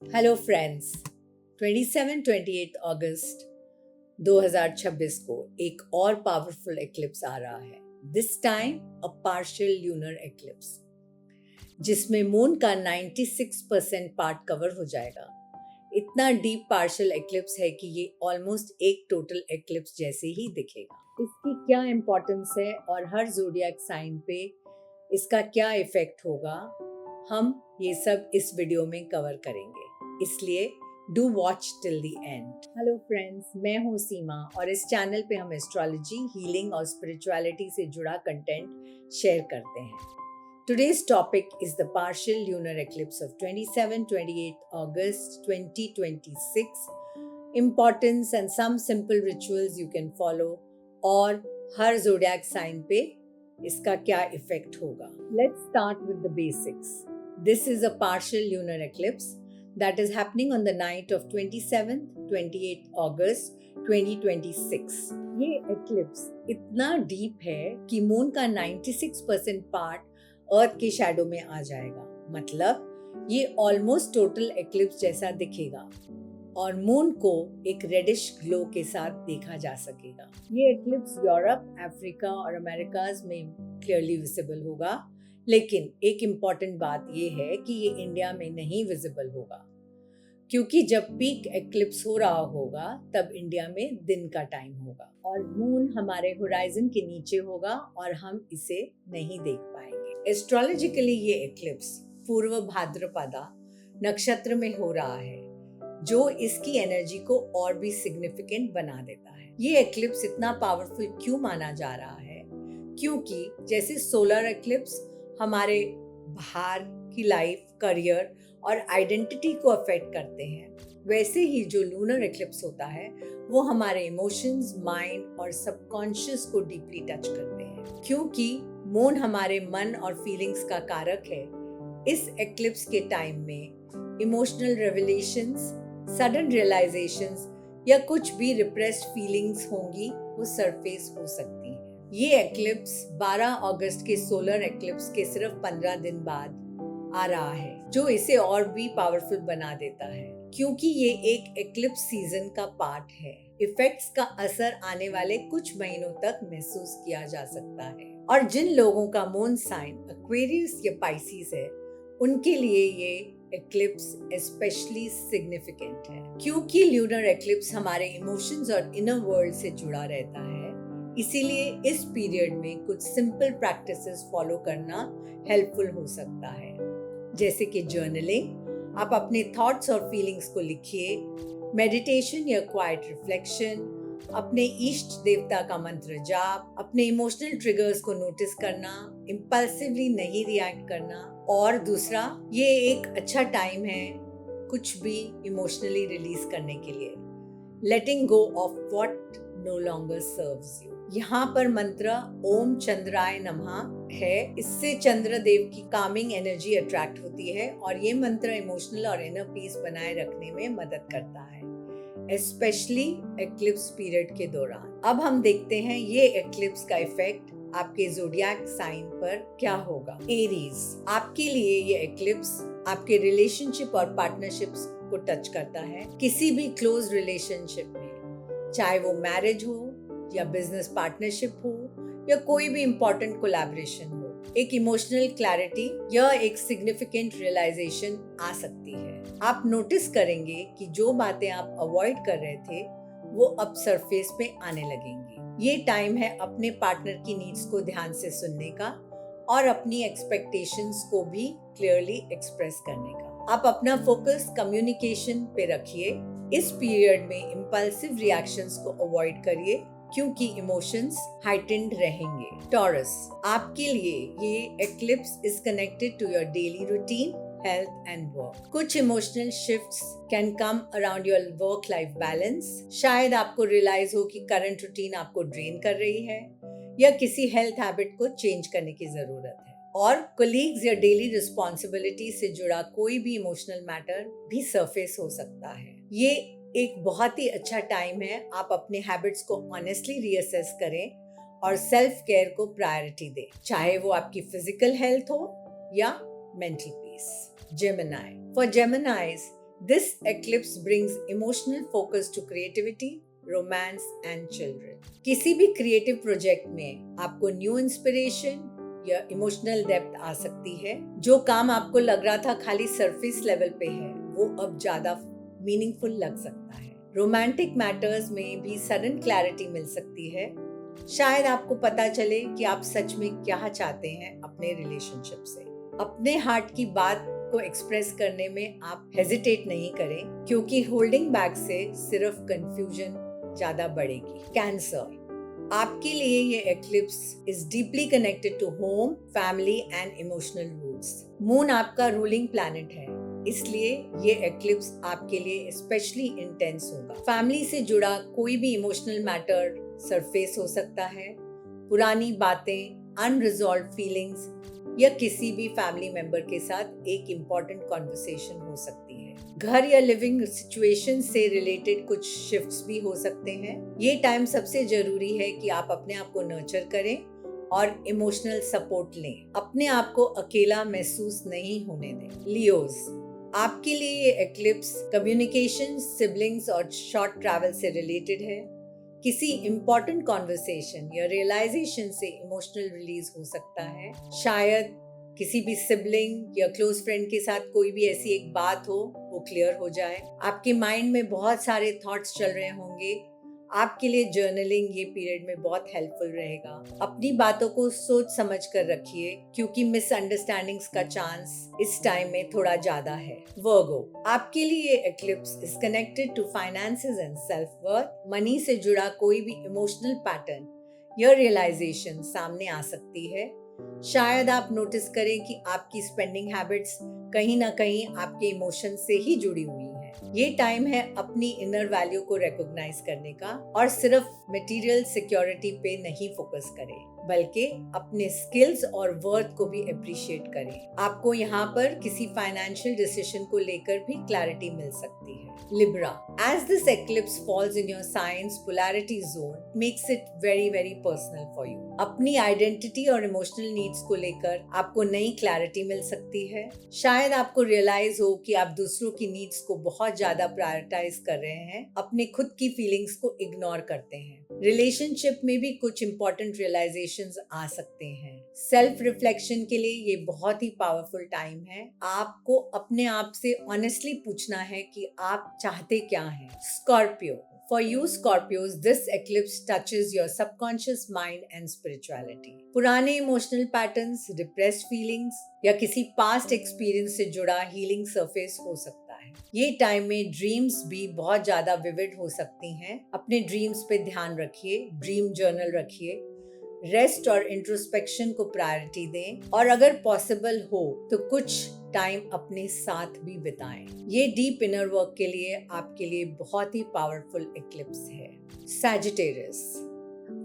Hello friends, 27-28 अगस्त 2026 को एक और पावरफुल एक्लिप्स आ रहा है। This time a partial lunar eclipse, जिसमें मून का 96% पार्ट कवर हो जाएगा। इतना डीप पार्शियल एक्लिप्स है कि ये ऑलमोस्ट एक टोटल एक्लिप्स जैसे ही दिखेगा। इसकी क्या इम्पोर्टेंस है और हर ज़ोडिएक साइन पे इसका क्या इफेक्ट होगा, हम ये सब इस वीडियो में कवर करेंगे, इसलिए do watch till the end. Hello friends, मैं हूँ सीमा और इस चैनल पे हम एस्ट्रोलॉजी, हीलिंग और स्पिरिचुअलिटी से जुड़ा कंटेंट शेयर करते हैं। Today's topic is the partial lunar eclipse of 27-28 August 2026. Importance and some simple rituals you can follow और हर zodiac sign पे इसका क्या इफेक्ट होगा। Let's start with the basics. This is a partial lunar eclipse that is happening on the night of 27-28 August 2026. ये eclipse इतना deep है कि moon का 96% पार्ट अर्थ के शैडो में आ जाएगा। मतलब ये ऑलमोस्ट टोटल एक्लिप्स जैसा दिखेगा और मून को एक रेडिश ग्लो के साथ देखा जा सकेगा। ये एक्लिप्स यूरोप, अफ्रीका और अमेरिकाज में क्लियरली विजिबल होगा, लेकिन एक इम्पॉर्टेंट बात ये है कि ये इंडिया में नहीं विजिबल होगा, क्योंकि जब पीक एक्लिप्स हो रहा होगा तब इंडिया में दिन का टाइम होगा और मून हमारे होराइजन के नीचे होगा और हम इसे नहीं देख पाएंगे। एस्ट्रोलॉजिकली ये एक्लिप्स पूर्व भाद्रपदा नक्षत्र में हो रहा है, जो इसकी एनर्जी को और भी सिग्निफिकेंट बना देता है। ये एक्लिप्स इतना पावरफुल क्यों माना जा रहा है? क्योंकि जैसे सोलर एक्लिप्स हमारे बाहर की लाइफ, करियर और आइडेंटिटी को अफेक्ट करते हैं, वैसे ही जो लूनर एक्लिप्स होता है वो हमारे इमोशंस, माइंड और सबकॉन्शियस को डीपली टच करते हैं। क्योंकि मून हमारे मन और फीलिंग्स का कारक है, इस एक्लिप्स के टाइम में इमोशनल रेवलेशंस, सडन रियलाइजेशंस या कुछ भी रिप्रेस्ड फीलिंग्स होंगी, वो सरफेस हो सकती हैं। ये एक्लिप्स 12 अगस्त के सोलर एक्लिप्स के सिर्फ 15 दिन बाद आ रहा है, जो इसे और भी पावरफुल बना देता है, क्योंकि ये एक एक्लिप्स सीजन का पार्ट है। इफेक्ट्स का असर आने वाले कुछ महीनों तक महसूस किया जा सकता है और जिन लोगों का मून साइन एक्वेरियस या पाइसिस है, उनके लिए ये एक्लिप्स स्पेशली सिग्निफिकेंट है। क्योंकि ल्यूनर एक्लिप्स हमारे इमोशंस और इनर वर्ल्ड से जुड़ा रहता है, इसीलिए इस पीरियड में कुछ सिंपल प्रैक्टिसेस फॉलो करना हेल्पफुल हो सकता है, जैसे कि जर्नलिंग, आप अपने थॉट्स और फीलिंग्स को लिखिए, मेडिटेशन या क्वाइट रिफ्लेक्शन, अपने इष्ट देवता का मंत्र जाप, अपने इमोशनल ट्रिगर्स को नोटिस करना, इम्पल्सिवली नहीं रिएक्ट करना। और दूसरा, ये एक अच्छा टाइम है कुछ भी इमोशनली रिलीज करने के लिए, letting go of what no longer serves you. यहाँ पर मंत्र ओम चंद्राय नमः है। इससे चंद्र देव की कामिंग एनर्जी अट्रैक्ट होती है और ये मंत्र इमोशनल और इनर पीस बनाए रखने में मदद करता है, स्पेशली एक्लिप्स पीरियड के दौरान। अब हम देखते हैं ये एक्लिप्स का इफेक्ट आपके ज़ोडिएक साइन पर क्या होगा। एरीज, आपके लिए ये एक्लिप्स आपके रिलेशनशिप और पार्टनरशिप्स को टच करता है। किसी भी क्लोज रिलेशनशिप में, चाहे वो मैरिज हो या बिजनेस पार्टनरशिप हो या कोई भी इंपॉर्टेंट कोलैबोरेशन हो, एक इमोशनल क्लैरिटी या एक सिग्निफिकेंट रियलाइजेशन आ सकती है। आप नोटिस करेंगे कि जो बातें आप अवॉइड कर रहे थे वो अब सरफेस पे आने लगेंगी। ये टाइम है अपने पार्टनर की नीड्स को ध्यान से सुनने का और अपनी एक्सपेक्टेशंस को भी क्लियरली एक्सप्रेस करने का। आप अपना फोकस कम्युनिकेशन पे रखिए। इस पीरियड में इम्पल्सिव रिएक्शंस को अवॉइड करिए, क्योंकि इमोशंस हाइटेंड रहेंगे। टॉरस, आपके लिए ये eclipse is connected to your daily routine, health and work. कुछ emotional shifts can come around your work life balance. शायद आपको रियलाइज हो कि करंट रूटीन आपको ड्रेन कर रही है या किसी हेल्थ हैबिट को चेंज करने की जरूरत है। और कोलीग्स या डेली रिस्पॉन्सिबिलिटी से जुड़ा कोई भी इमोशनल मैटर भी सरफेस हो सकता है। ये एक बहुत ही अच्छा टाइम है, आप अपने हैबिट्स को ऑनेस्टली रीअसेस करें और सेल्फ केयर को प्रायोरिटी दें, चाहे वो आपकी फिजिकल हेल्थ हो या mental peace. Gemini. For Geminis, This eclipse brings emotional focus to creativity, romance and children. किसी भी क्रिएटिव प्रोजेक्ट में आपको न्यू इंस्पिरेशन या इमोशनल डेप्थ आ सकती है। जो काम आपको लग रहा था खाली सरफेस लेवल पे है, वो अब ज्यादा मीनिंगफुल लग सकता है। रोमांटिक मैटर्स में भी सडन क्लैरिटी मिल सकती है। शायद आपको पता चले कि आप सच में क्या चाहते हैं अपने रिलेशनशिप से। अपने हार्ट की बात को एक्सप्रेस करने में आप हेजिटेट नहीं करें, क्योंकि होल्डिंग बैक से सिर्फ कंफ्यूजन ज्यादा बढ़ेगी। कैंसर, आपके लिए ये eclipse is deeply connected to home, family and emotional roots. Moon आपका रूलिंग प्लैनेट है, इसलिए ये एक्लिप्स आपके लिए स्पेशली इंटेंस होगा। फैमिली से जुड़ा कोई भी इमोशनल मैटर सरफेस हो सकता है। पुरानी बातें, अनरिजॉल्व फीलिंग्स या किसी भी फैमिली मेंबर के साथ एक इम्पॉर्टेंट कॉन्वर्सेशन हो सकती है। घर या लिविंग सिचुएशन से रिलेटेड कुछ शिफ्ट्स भी हो सकते हैं। ये टाइम सबसे जरूरी है कि आप अपने आप को नर्चर करें और इमोशनल सपोर्ट लें। अपने आप को अकेला महसूस नहीं होने दें। लियोज, आपके लिए ये एक्लिप्स कम्युनिकेशन, सिबलिंग्स और शॉर्ट ट्रैवल से रिलेटेड है। किसी इम्पोर्टेंट कॉन्वर्सेशन या रियलाइजेशन से इमोशनल रिलीज हो सकता है। शायद किसी भी सिबलिंग या क्लोज फ्रेंड के साथ कोई भी ऐसी एक बात हो, वो क्लियर हो जाए। आपके माइंड में बहुत सारे थॉट्स चल रहे होंगे। आपके लिए जर्नलिंग ये पीरियड में बहुत हेल्पफुल रहेगा। अपनी बातों को सोच समझ कर रखिए, क्योंकि मिसअंडरस्टैंडिंग्स का चांस इस टाइम में थोड़ा ज्यादा है। वर्गो, आपके लिए ये eclipse is connected to finances and self worth. Money से जुड़ा कोई भी इमोशनल पैटर्न या रियलाइजेशन सामने आ सकती है। शायद आप नोटिस करें कि आपकी स्पेंडिंग हैबिट्स कहीं ना कहीं आपके इमोशन से ही जुड़ी हुई हैं। ये टाइम है अपनी इनर वैल्यू को रिकॉग्नाइज करने का और सिर्फ मटेरियल सिक्योरिटी पे नहीं फोकस करें, बल्कि अपने स्किल्स और वर्थ को भी अप्रिशिएट करें। आपको यहाँ पर किसी फाइनेंशियल डिसीजन को लेकर भी क्लैरिटी मिल सकती है। Libra, as this eclipse falls in your sign's polarity zone, makes it very very personal for you. अपनी आइडेंटिटी और इमोशनल नीड्स को लेकर आपको नई क्लैरिटी मिल सकती है। शायद आपको रियलाइज हो कि आप दूसरों की नीड्स को बहुत ज्यादा प्रायोरिटाइज कर रहे हैं, अपने खुद की फीलिंग्स को इग्नोर करते हैं। रिलेशनशिप में भी कुछ इंपॉर्टेंट रियलाइजेशंस आ सकते हैं। सेल्फ रिफ्लेक्शन के लिए ये बहुत ही पावरफुल टाइम है। आपको अपने आप से ऑनेस्टली पूछना है कि आप चाहते क्या हैं। Scorpio, For you Scorpios, this eclipse touches your subconscious mind and spirituality. पुराने इमोशनल पैटर्न्स, डिप्रेस्ड फीलिंग्स या किसी पास्ट एक्सपीरियंस से जुड़ा हीलिंग सरफेस हो सकता है। ये टाइम में ड्रीम्स भी बहुत ज्यादा विविड हो सकती हैं। अपने ड्रीम्स पे ध्यान रखिए, ड्रीम जर्नल रखिए, रेस्ट और इंट्रोस्पेक्शन को प्रायोरिटी दें और अगर पॉसिबल हो तो कुछ टाइम अपने साथ भी बिताएं। ये डीप इनर वर्क के लिए आपके लिए बहुत ही पावरफुल एक्लिप्स है। Sagittarius,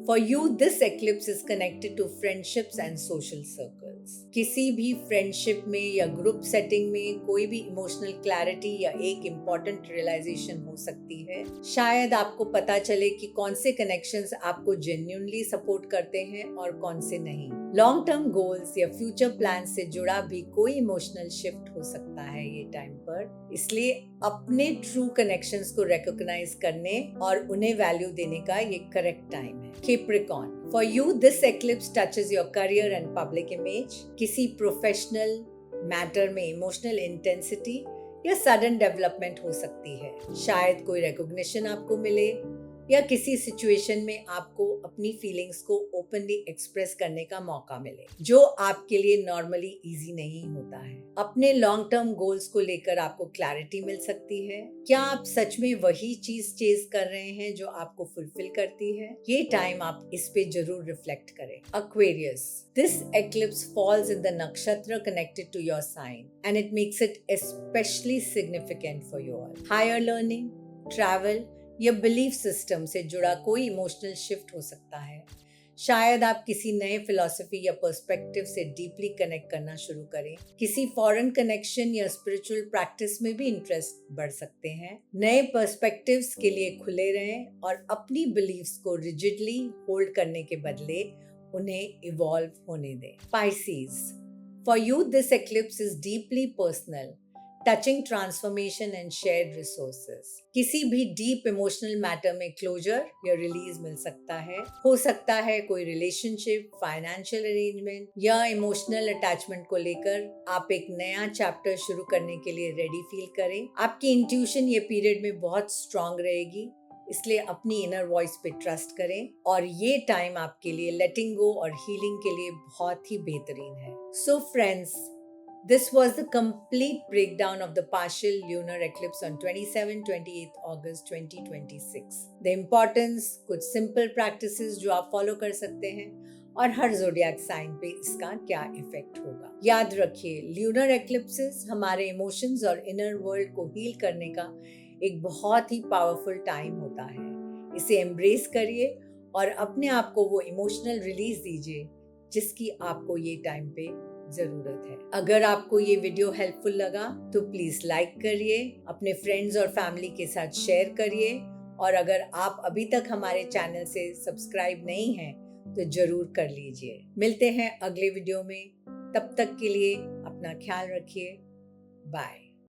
For you, this eclipse is connected to friendships and social circles. किसी भी फ्रेंडशिप में या ग्रुप सेटिंग में कोई भी इमोशनल क्लैरिटी या एक इम्पॉर्टेंट रियलाइजेशन हो सकती है। शायद आपको पता चले कि कौन से कनेक्शंस आपको जेन्युइनली सपोर्ट करते हैं और कौन से नहीं। लॉन्ग टर्म गोल्स या फ्यूचर प्लान से जुड़ा भी कोई इमोशनल शिफ्ट हो सकता है ये टाइम पर। इसलिए अपने ट्रू कनेक्शंस को रिकॉग्नाइज करने और उन्हें वैल्यू देने का ये करेक्ट टाइम है। Capricorn, for you this eclipse touches your career and public image. किसी प्रोफेशनल मैटर में इमोशनल इंटेंसिटी या सडन डेवलपमेंट हो सकती है। शायद कोई रिकॉग्निशन आपको मिले या किसी सिचुएशन में आपको अपनी फीलिंग्स को ओपनली एक्सप्रेस करने का मौका मिले, जो आपके लिए नॉर्मली इजी नहीं होता है। अपने लॉन्ग टर्म गोल्स को लेकर आपको क्लैरिटी मिल सकती है। क्या आप सच में वही चीज चेज कर रहे हैं जो आपको फुलफिल करती है? ये टाइम आप इस पे जरूर रिफ्लेक्ट करें। Aquarius, this eclipse falls in the nakshatra connected to your sign and it makes it especially significant for you all. Higher learning, travel या बिलीफ सिस्टम से जुड़ा कोई इमोशनल शिफ्ट हो सकता है। शायद आप किसी नए फिलॉसफी या पर्सपेक्टिव से डीपली कनेक्ट करना शुरू करें। किसी फॉरेन कनेक्शन या स्पिरिचुअल प्रैक्टिस में भी इंटरेस्ट बढ़ सकते हैं। नए पर्सपेक्टिव्स के लिए खुले रहें और अपनी बिलीफ्स को रिजिडली होल्ड करने के बदले उन्हें इवॉल्व होने दें। Pisces, for you this eclipse is deeply personal. Touching transformation and shared resources. किसी भी डीप इमोशनल मैटर में क्लोजर या रिलीज मिल सकता है। हो सकता है कोई रिलेशनशिप, फाइनेंशियल अरेंजमेंट या इमोशनल अटैचमेंट को लेकर आप एक नया चैप्टर शुरू करने के लिए रेडी फील करें। आपकी इंट्यूशन ये पीरियड में बहुत स्ट्रांग रहेगी, इसलिए अपनी इनर वॉइस पे ट्रस्ट करें और ये टाइम आपके लिए लेटिंग गो और हीलिंग के लिए बहुत ही बेहतरीन है। So friends, this was the complete breakdown of the partial lunar eclipse on 27-28 August 2026. The importance, कुछ simple practices जो आप follow कर सकते हैं और हर zodiac sign पे इसका क्या इफेक्ट होगा। याद रखिए, lunar eclipses हमारे emotions और inner world को heal करने का एक बहुत ही पावरफुल टाइम होता है। इसे एम्ब्रेस करिए और अपने आप को वो इमोशनल रिलीज दीजिए जिसकी आपको ये टाइम पे जरूरत है। अगर आपको ये वीडियो हेल्पफुल लगा तो प्लीज लाइक करिए, अपने फ्रेंड्स और फैमिली के साथ शेयर करिए और अगर आप अभी तक हमारे चैनल से सब्सक्राइब नहीं हैं तो जरूर कर लीजिए। मिलते हैं अगले वीडियो में, तब तक के लिए अपना ख्याल रखिए। बाय।